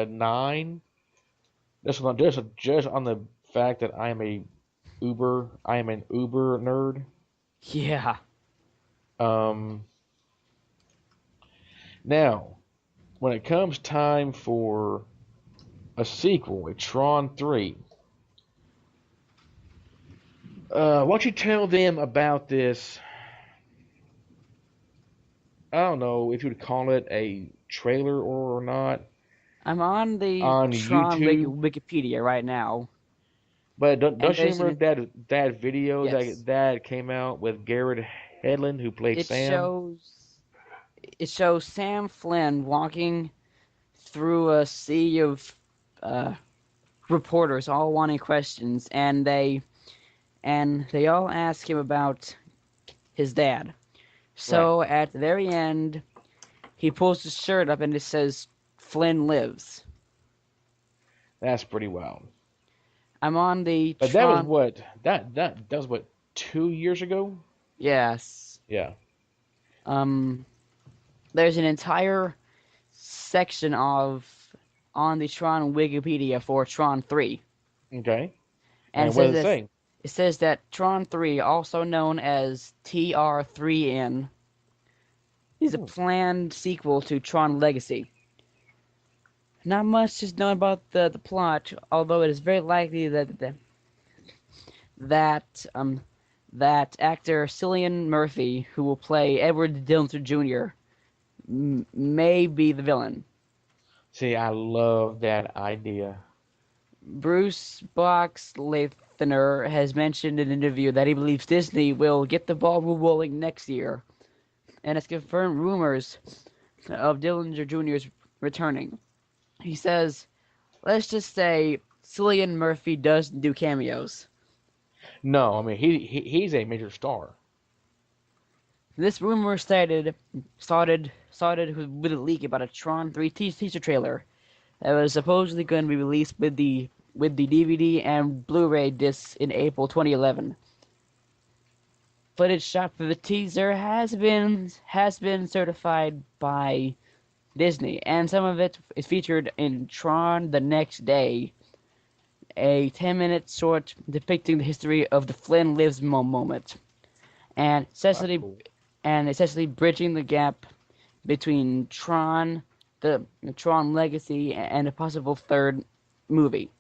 9. Just on the fact that I am an Uber nerd. Yeah. Um, Now, when it comes time for a sequel, a Tron 3, why don't you tell them about this? I don't know if you would call it a trailer or not I'm on the on Tron YouTube, Wikipedia right now, but and don't you there's remember an that video yes. that came out with Garrett Hedlund who played It Sam? shows it shows Sam Flynn walking through a sea of uh, reporters, all wanting questions, and they all ask him about his dad. Right. So at the very end, he pulls his shirt up and it says Flynn lives. That's pretty wild. I'm on the But that was Tron. what that was what 2 years ago. Yes. Yeah. Um. There's an entire section of on the Tron Wikipedia for Tron 3, Okay. and And what does it say? it says that Tron 3, also known as TR3N, is a Hmm. planned sequel to Tron Legacy. Not much is known about the plot, although it is very likely that that actor Cillian Murphy, who will play Edward Dillinger Jr., may be the villain. See, I love that idea. Bruce Boxleitner has mentioned in an interview that he believes Disney will get the ball rolling next year, and has confirmed rumors of Dillinger Jr.'s returning. He says, let's just say Cillian Murphy does do cameos. No, I mean he's a major star. This rumor started with a leak about a Tron 3 teaser trailer that was supposedly going to be released with the DVD and Blu-ray discs in April 2011. Footage shot for the teaser has been certified by Disney, and some of it is featured in Tron the Next Day, a 10-minute short depicting the history of the Flynn Lives moment, and That's essentially cool. bridging the gap between the Tron Legacy, and a possible third movie,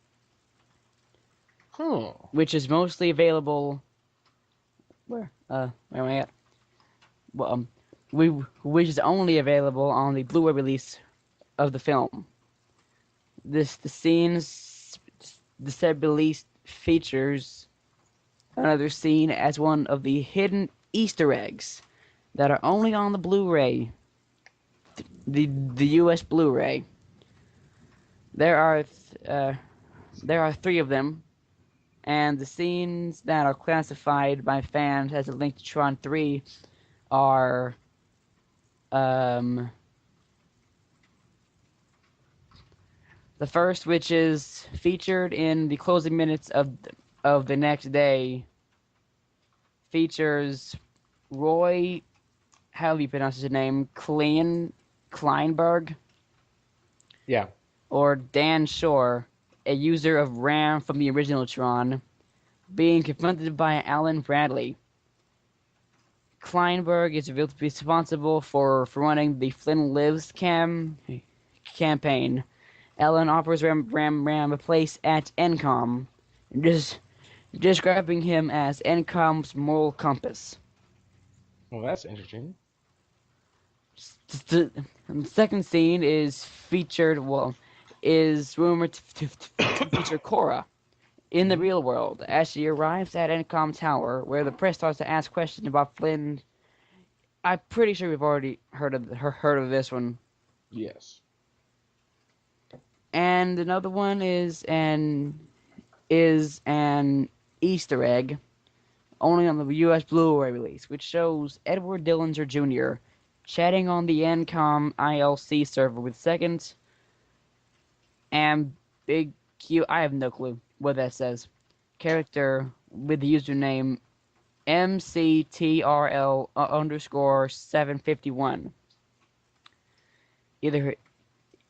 Huh. which is mostly available. Where am I at? Well, we which is only available on the Blu-ray release of the film. The scenes the said release features another scene as one of the hidden Easter eggs that are only on the Blu-ray, the U.S. Blu-ray. There are there are three of them, and the scenes that are classified by fans as a link to Tron 3 are um, the first, which is featured in the closing minutes of the next day, features Roy, how do you pronounce his name? Kleinberg, Yeah. or Dan Shore, a user of RAM from the original Tron, being confronted by Alan Bradley. Kleinberg is revealed to be responsible for running the Flynn Lives campaign. Alan offers Ram a place at NCOM, just describing him as NCOM's moral compass. Well, that's interesting. The second scene is rumored to feature Quora in the Hmm. real world as she arrives at NCOM Tower, where the press starts to ask questions about Flynn. I'm pretty sure we've already heard of this one. Yes. And another one is an Easter egg only on the U.S. Blu-ray release, which shows Edward Dillinger Jr. chatting on the NCOM ILC server with second and Big Q. I have no clue what that says. Character with the username MCTRL underscore 751. Either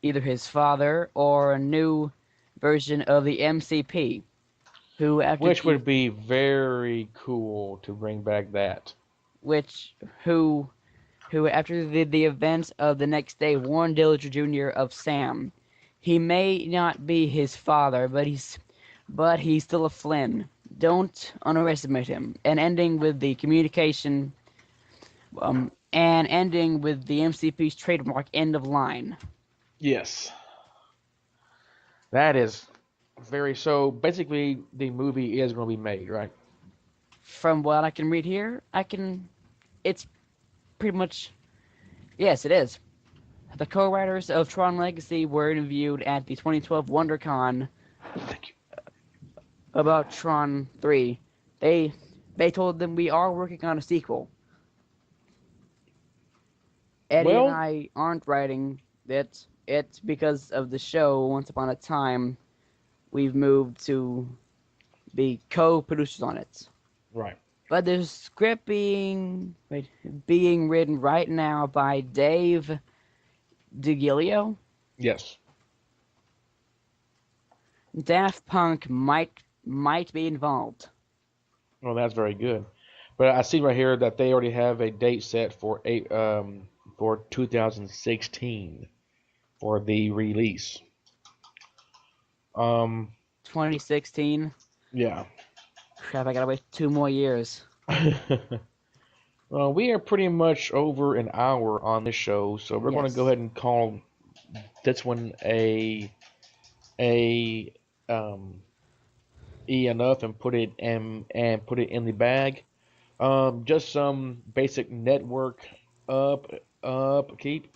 either his father or a new version of the MCP, who after Which the would be very cool to bring back that. which who after the events of the next day warned Dillinger Jr. of Sam. He may not be his father, but he's still a Flynn. Don't underestimate him. And ending with the MCP's trademark end of line. Yes. That is very so. Basically, the movie is going to be made, right? From what I can read here, it's pretty much, yes, it is. The co-writers of Tron Legacy were interviewed at the 2012 WonderCon Thank you. about Tron 3. They they told them we are working on a sequel. Eddie and Well, I aren't writing it. It's because of the show Once Upon a Time. We've moved to be co-producers on it. right. But there's script being written right now by Dave DiGilio. Yes. Daft Punk might be involved. Well, that's very good. But I see right here that they already have a date set for 2016 for the release. Um, 2016. yeah. Crap, I gotta wait 2 more years. Well, we are pretty much over an hour on this show, so we're going to go Yes. ahead and call this one a um, enough and put it in the bag. Just some basic network up upkeep.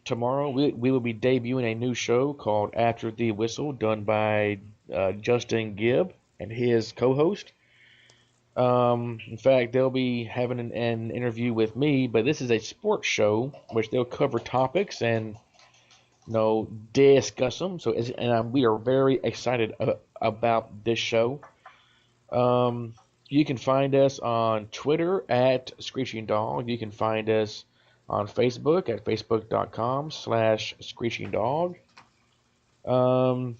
Tomorrow we will be debuting a new show called After the Whistle, done by Justin Gibb and his co-host. In fact, they'll be having an interview with me, but this is a sports show which they'll cover topics and discuss them. We are very excited about this show. Um, you can find us on Twitter at Screeching Dog. You can find us on Facebook at facebook.com/Screeching Dog. Um,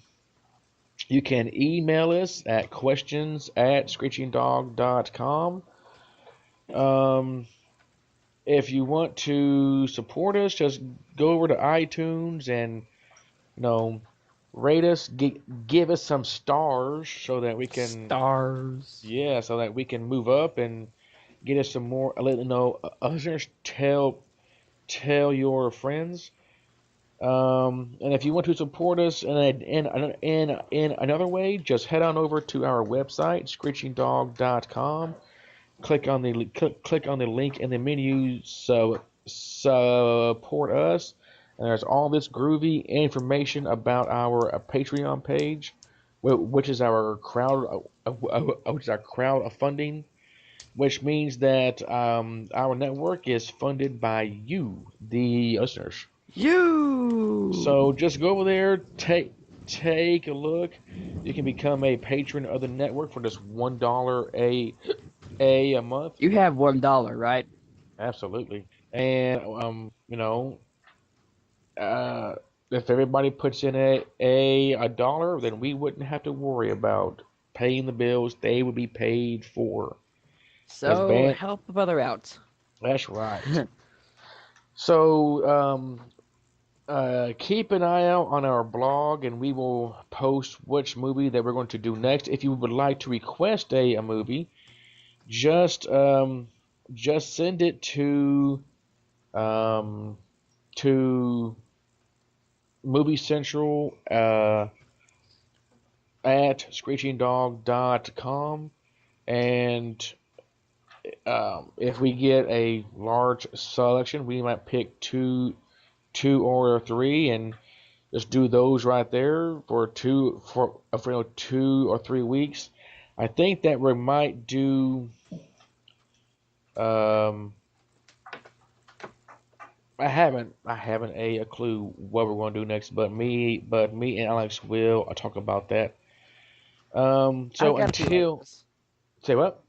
you can email us at questions@screechingdog.com. Um, if you want to support us, just go over to iTunes and you know rate us, give us some stars so that we can Stars. so that we can move up and get us some more. Let listeners tell your friends. And if you want to support us in another way, just head on over to our website, screechingdog.com. Click on the link in the menu. So support us. And there's all this groovy information about our Patreon page, which is our crowd funding, which means that our network is funded by you, the listeners. You. So just go over there, take a look. You can become a patron of the network for just $1 a month. You have $1, right? Absolutely. And uh, if everybody puts in a dollar, then we wouldn't have to worry about paying the bills. They would be paid for. Because So help a brother out. that's right. So keep an eye out on our blog, and we will post which movie that we're going to do next. If you would like to request a movie, just send it um, to Movie Central at screechingdog.com, and if we get a large selection, we might pick two or three, and just do those right there for 2 or 3 weeks. I think that we might do. Um, I haven't a clue what we're going to do next, but me and Alex will talk about that. I've So got a few until ideas. say what?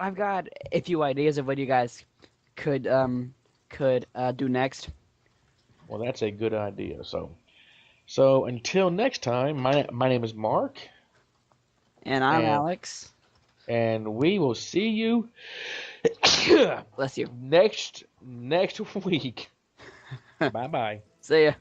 I've got a few ideas of what you guys could do next. Well, that's a good idea. So until next time, my name is Mark, And I'm and Alex. we will see you Bless you. next week. Bye bye. See ya.